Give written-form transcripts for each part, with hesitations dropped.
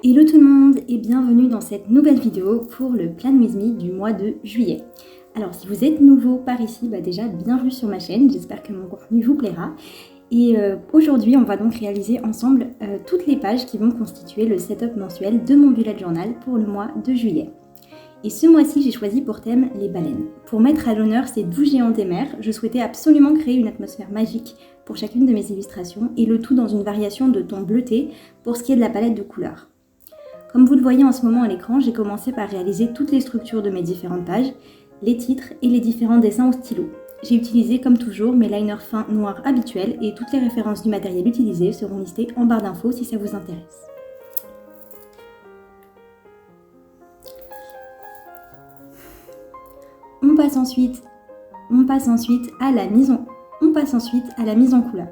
Hello tout le monde et bienvenue dans cette nouvelle vidéo pour le Plan With Me du mois de juillet. Alors si vous êtes nouveau par ici, déjà bienvenue sur ma chaîne, j'espère que mon contenu vous plaira. Et aujourd'hui on va donc réaliser ensemble toutes les pages qui vont constituer le setup mensuel de mon bullet journal pour le mois de juillet. Et ce mois-ci j'ai choisi pour thème les baleines. Pour mettre à l'honneur ces 12 géants des mers, je souhaitais absolument créer une atmosphère magique pour chacune de mes illustrations et le tout dans une variation de ton bleuté pour ce qui est de la palette de couleurs. Comme vous le voyez en ce moment à l'écran, j'ai commencé par réaliser toutes les structures de mes différentes pages, les titres et les différents dessins au stylo. J'ai utilisé comme toujours mes liners fins noirs habituels et toutes les références du matériel utilisé seront listées en barre d'infos si ça vous intéresse. On passe ensuite à la mise en couleur.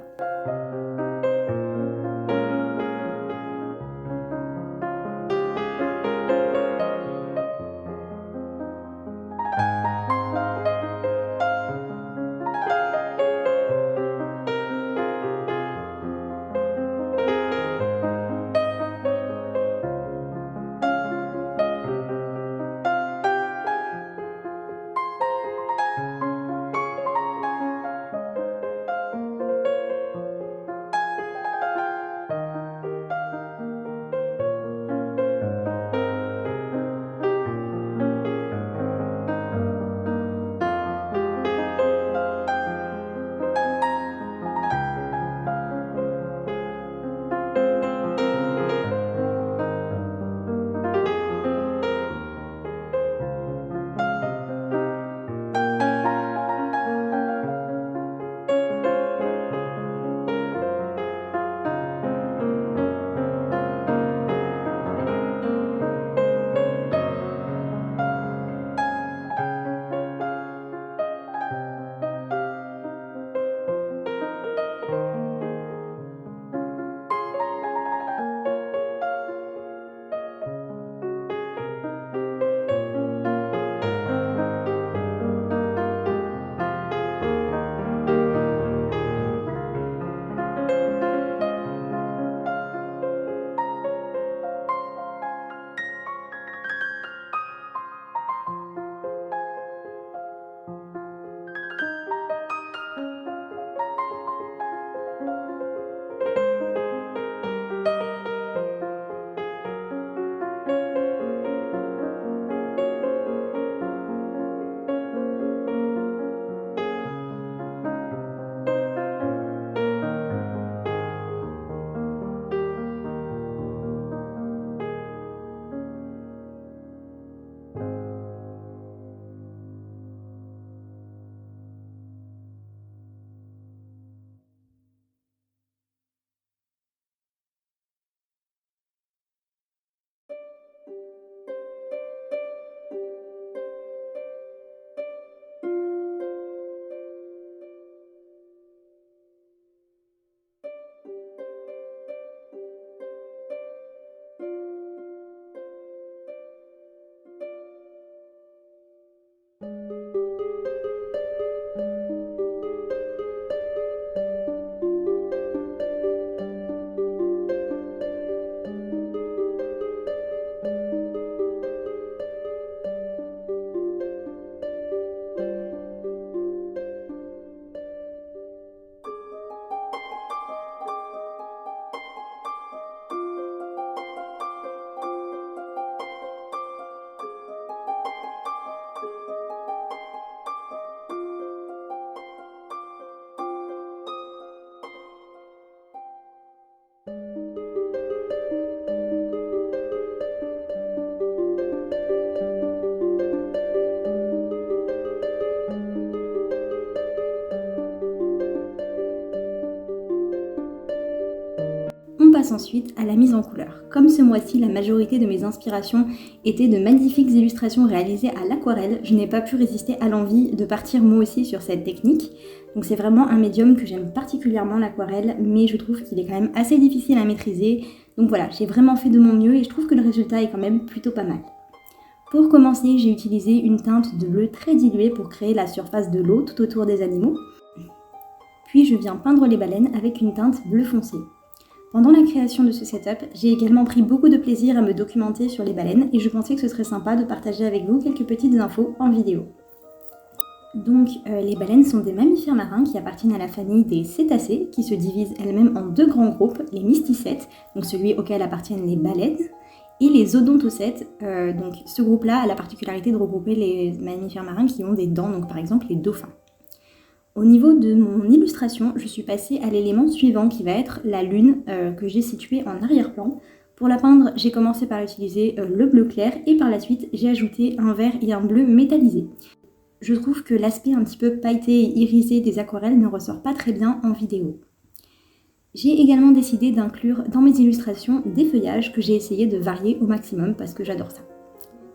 On passe ensuite à la mise en couleur. Comme ce mois-ci, la majorité de mes inspirations étaient de magnifiques illustrations réalisées à l'aquarelle, je n'ai pas pu résister à l'envie de partir moi aussi sur cette technique. Donc c'est vraiment un médium que j'aime particulièrement, l'aquarelle, mais je trouve qu'il est quand même assez difficile à maîtriser. Donc voilà, j'ai vraiment fait de mon mieux et je trouve que le résultat est quand même plutôt pas mal. Pour commencer, j'ai utilisé une teinte de bleu très diluée pour créer la surface de l'eau tout autour des animaux. Puis je viens peindre les baleines avec une teinte bleu foncé. Pendant la création de ce setup, j'ai également pris beaucoup de plaisir à me documenter sur les baleines et je pensais que ce serait sympa de partager avec vous quelques petites infos en vidéo. Donc, les baleines sont des mammifères marins qui appartiennent à la famille des cétacés, qui se divisent elles-mêmes en deux grands groupes, les mysticètes, donc celui auquel appartiennent les baleines, et les odontocètes. Donc, ce groupe-là a la particularité de regrouper les mammifères marins qui ont des dents, donc par exemple les dauphins. Au niveau de mon illustration, je suis passée à l'élément suivant qui va être la lune que j'ai située en arrière-plan. Pour la peindre, j'ai commencé par utiliser le bleu clair et par la suite, j'ai ajouté un vert et un bleu métallisé. Je trouve que l'aspect un petit peu pailleté et irisé des aquarelles ne ressort pas très bien en vidéo. J'ai également décidé d'inclure dans mes illustrations des feuillages que j'ai essayé de varier au maximum parce que j'adore ça.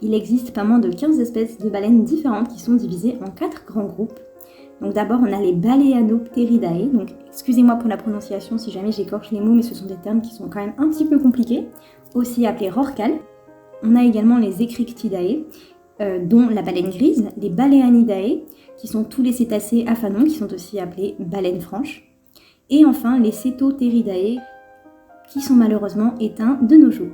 Il existe pas moins de 15 espèces de baleines différentes qui sont divisées en 4 grands groupes. Donc d'abord on a les Balaenopteridae, donc excusez-moi pour la prononciation si jamais j'écorche les mots mais ce sont des termes qui sont quand même un petit peu compliqués, aussi appelés rorquals. On a également les Ecryctidae, dont la baleine grise, les Balaenidae, qui sont tous les cétacés aphanons, qui sont aussi appelés baleines franches, et enfin les Cetotheridae, qui sont malheureusement éteints de nos jours.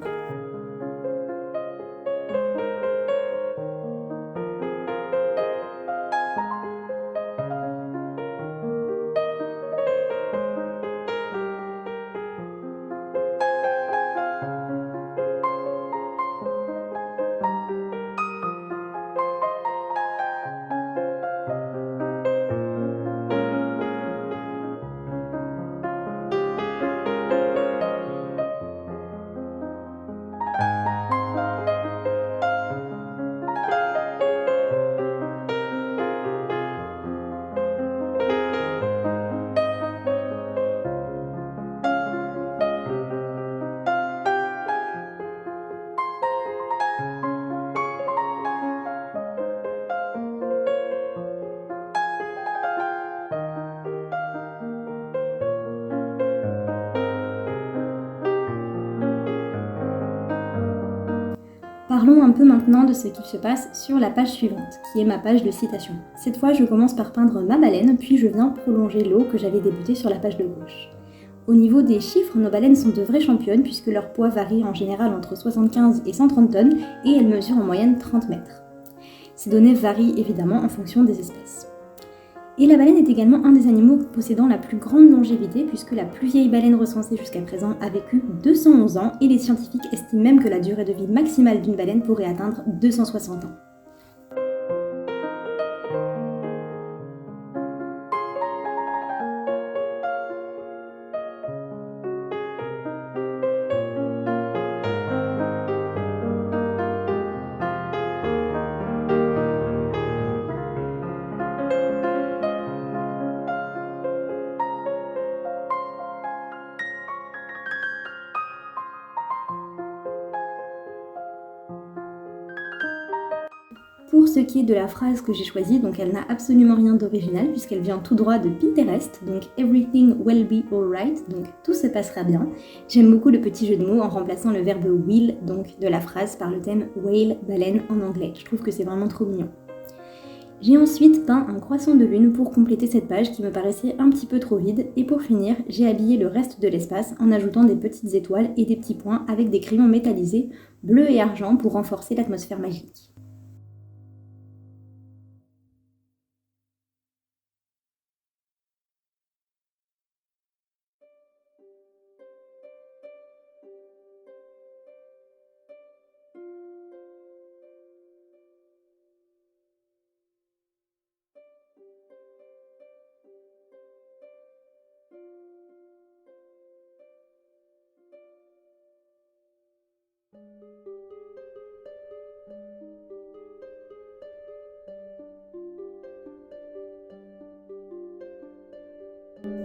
Parlons un peu maintenant de ce qui se passe sur la page suivante, qui est ma page de citation. Cette fois, je commence par peindre ma baleine, puis je viens prolonger l'eau que j'avais débutée sur la page de gauche. Au niveau des chiffres, nos baleines sont de vraies championnes puisque leur poids varie en général entre 75 et 130 tonnes et elles mesurent en moyenne 30 mètres. Ces données varient évidemment en fonction des espèces. Et la baleine est également un des animaux possédant la plus grande longévité puisque la plus vieille baleine recensée jusqu'à présent a vécu 211 ans et les scientifiques estiment même que la durée de vie maximale d'une baleine pourrait atteindre 260 ans. Pour ce qui est de la phrase que j'ai choisie, donc elle n'a absolument rien d'original puisqu'elle vient tout droit de Pinterest, donc everything will be alright, donc tout se passera bien. J'aime beaucoup le petit jeu de mots en remplaçant le verbe will, donc de la phrase, par le thème whale, baleine en anglais. Je trouve que c'est vraiment trop mignon. J'ai ensuite peint un croissant de lune pour compléter cette page qui me paraissait un petit peu trop vide et pour finir, j'ai habillé le reste de l'espace en ajoutant des petites étoiles et des petits points avec des crayons métallisés bleu et argent pour renforcer l'atmosphère magique.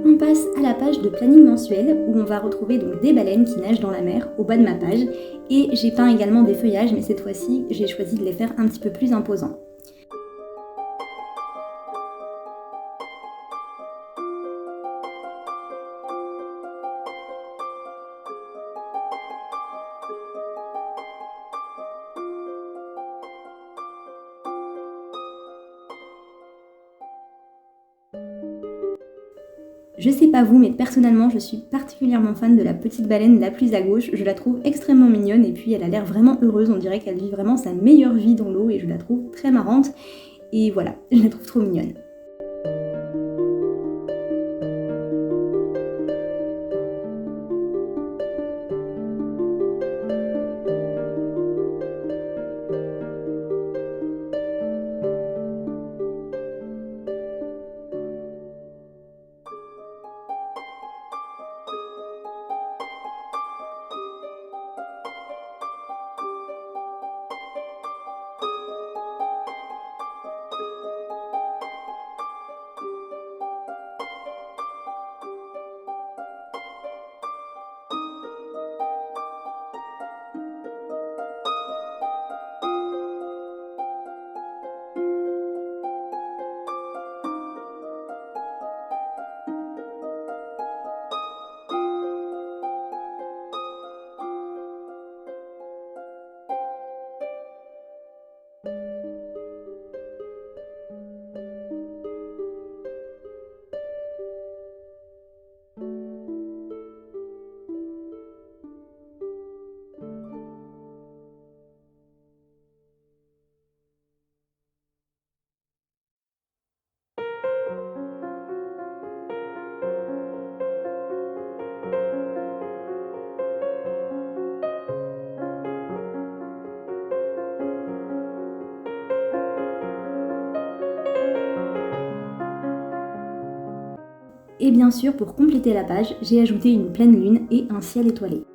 On passe à la page de planning mensuel où on va retrouver donc des baleines qui nagent dans la mer au bas de ma page et j'ai peint également des feuillages mais cette fois-ci j'ai choisi de les faire un petit peu plus imposants. Je sais pas vous, mais personnellement, je suis particulièrement fan de la petite baleine la plus à gauche. Je la trouve extrêmement mignonne et puis elle a l'air vraiment heureuse. On dirait qu'elle vit vraiment sa meilleure vie dans l'eau et je la trouve très marrante. Et voilà, je la trouve trop mignonne. Et bien sûr, pour compléter la page, j'ai ajouté une pleine lune et un ciel étoilé.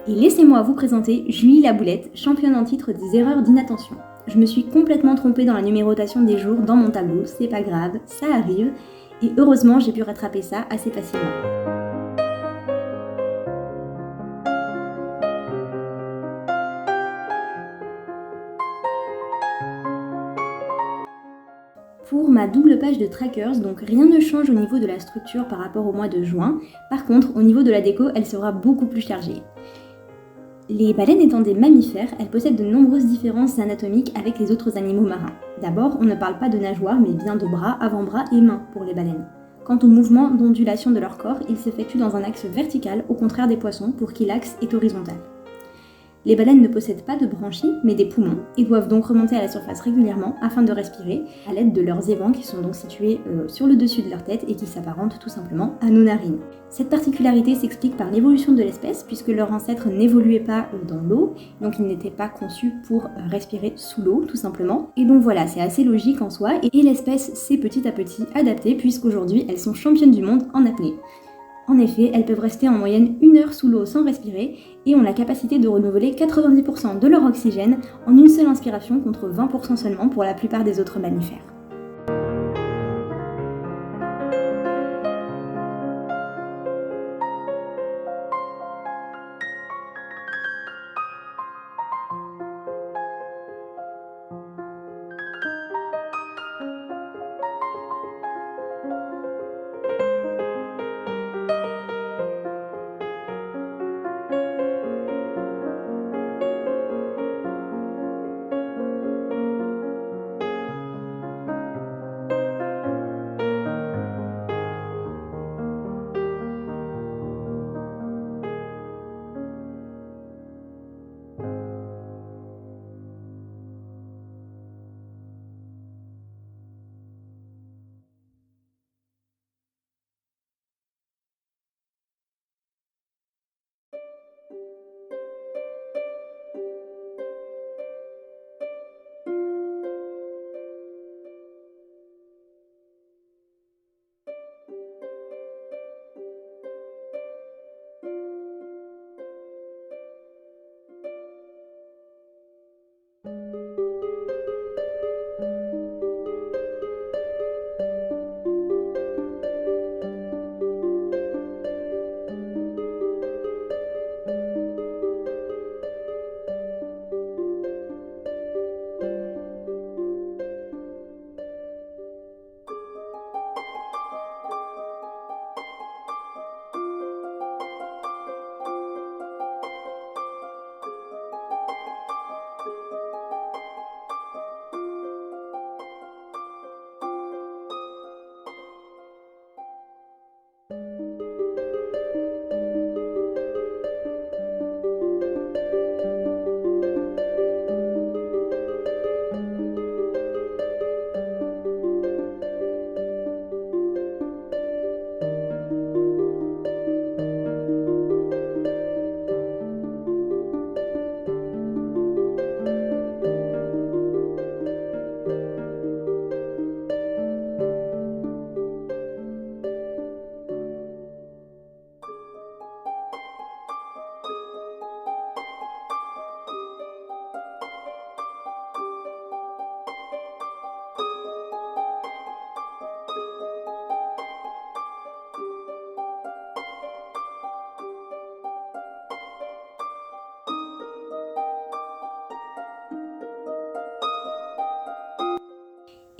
Et laissez-moi vous présenter Julie Laboulette, championne en titre des erreurs d'inattention. Je me suis complètement trompée dans la numérotation des jours dans mon tableau, c'est pas grave, ça arrive, et heureusement j'ai pu rattraper ça assez facilement. Pour ma double page de trackers, donc rien ne change au niveau de la structure par rapport au mois de juin, par contre au niveau de la déco elle sera beaucoup plus chargée. Les baleines étant des mammifères, elles possèdent de nombreuses différences anatomiques avec les autres animaux marins. D'abord, on ne parle pas de nageoires, mais bien de bras, avant-bras et mains pour les baleines. Quant au mouvement d'ondulation de leur corps, il s'effectue dans un axe vertical, au contraire des poissons, pour qui l'axe est horizontal. Les baleines ne possèdent pas de branchies, mais des poumons, et doivent donc remonter à la surface régulièrement afin de respirer, à l'aide de leurs évents qui sont donc situés sur le dessus de leur tête et qui s'apparentent tout simplement à nos narines. Cette particularité s'explique par l'évolution de l'espèce, puisque leurs ancêtres n'évoluaient pas dans l'eau, donc ils n'étaient pas conçus pour respirer sous l'eau, tout simplement. Et donc voilà, c'est assez logique en soi, et l'espèce s'est petit à petit adaptée, puisqu'aujourd'hui elles sont championnes du monde en apnée. En effet, elles peuvent rester en moyenne 1 heure sous l'eau sans respirer et ont la capacité de renouveler 90% de leur oxygène en une seule inspiration contre 20% seulement pour la plupart des autres mammifères.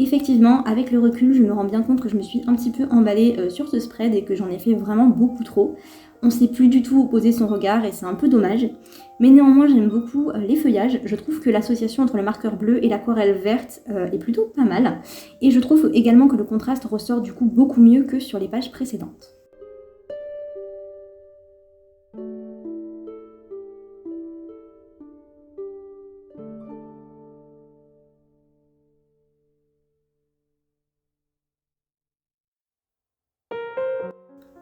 Effectivement, avec le recul, je me rends bien compte que je me suis un petit peu emballée sur ce spread et que j'en ai fait vraiment beaucoup trop. On ne sait plus du tout opposer son regard et c'est un peu dommage. Mais néanmoins, j'aime beaucoup les feuillages. Je trouve que l'association entre le marqueur bleu et l'aquarelle verte est plutôt pas mal. Et je trouve également que le contraste ressort du coup beaucoup mieux que sur les pages précédentes.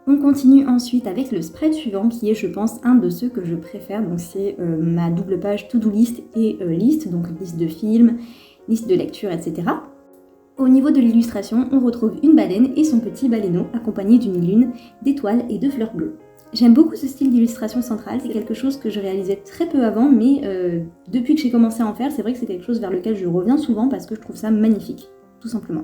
On continue ensuite avec le spread suivant qui est je pense un de ceux que je préfère, donc c'est ma double page to-do list et liste, donc liste de films, liste de lecture, etc. Au niveau de l'illustration, on retrouve une baleine et son petit baleineau accompagné d'une lune, d'étoiles et de fleurs bleues. J'aime beaucoup ce style d'illustration centrale, c'est quelque chose que je réalisais très peu avant, mais depuis que j'ai commencé à en faire, c'est vrai que c'est quelque chose vers lequel je reviens souvent parce que je trouve ça magnifique, tout simplement.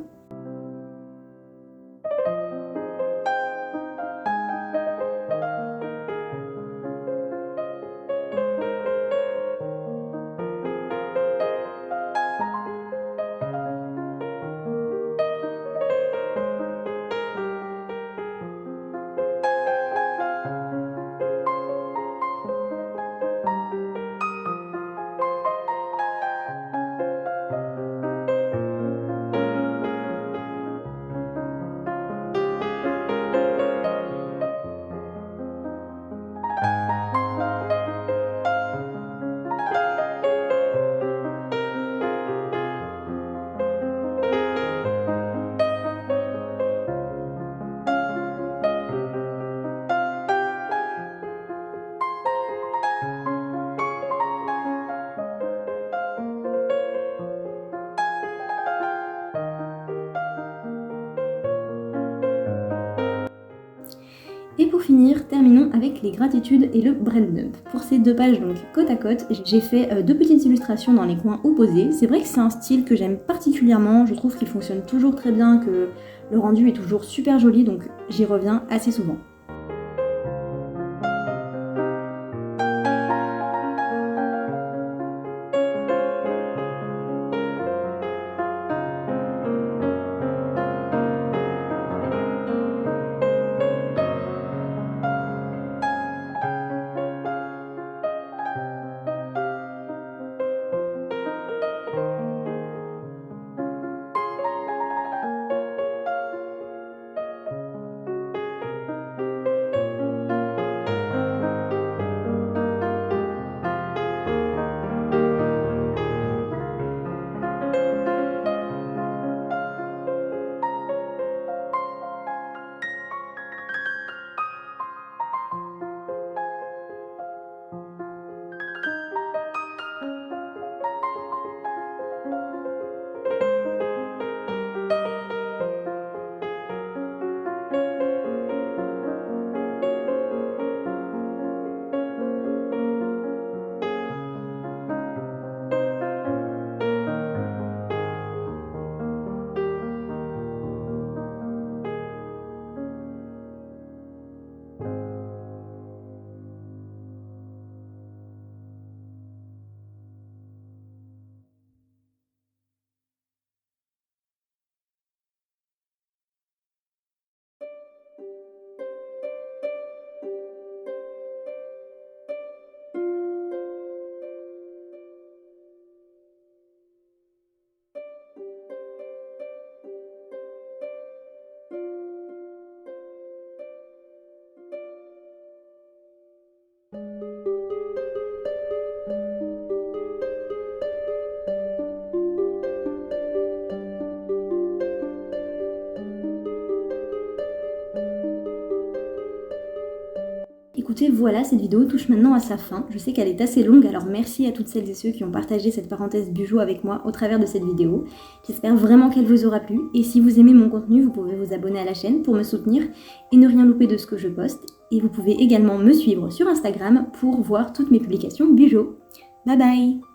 Et pour finir, terminons avec les gratitudes et le brain dump. Pour ces deux pages donc côte à côte, j'ai fait deux petites illustrations dans les coins opposés. C'est vrai que c'est un style que j'aime particulièrement, je trouve qu'il fonctionne toujours très bien, que le rendu est toujours super joli, donc j'y reviens assez souvent. Écoutez, voilà, cette vidéo touche maintenant à sa fin. Je sais qu'elle est assez longue, alors merci à toutes celles et ceux qui ont partagé cette parenthèse bijou avec moi au travers de cette vidéo. J'espère vraiment qu'elle vous aura plu, et si vous aimez mon contenu, vous pouvez vous abonner à la chaîne pour me soutenir et ne rien louper de ce que je poste. Et vous pouvez également me suivre sur Instagram pour voir toutes mes publications bijou. Bye bye!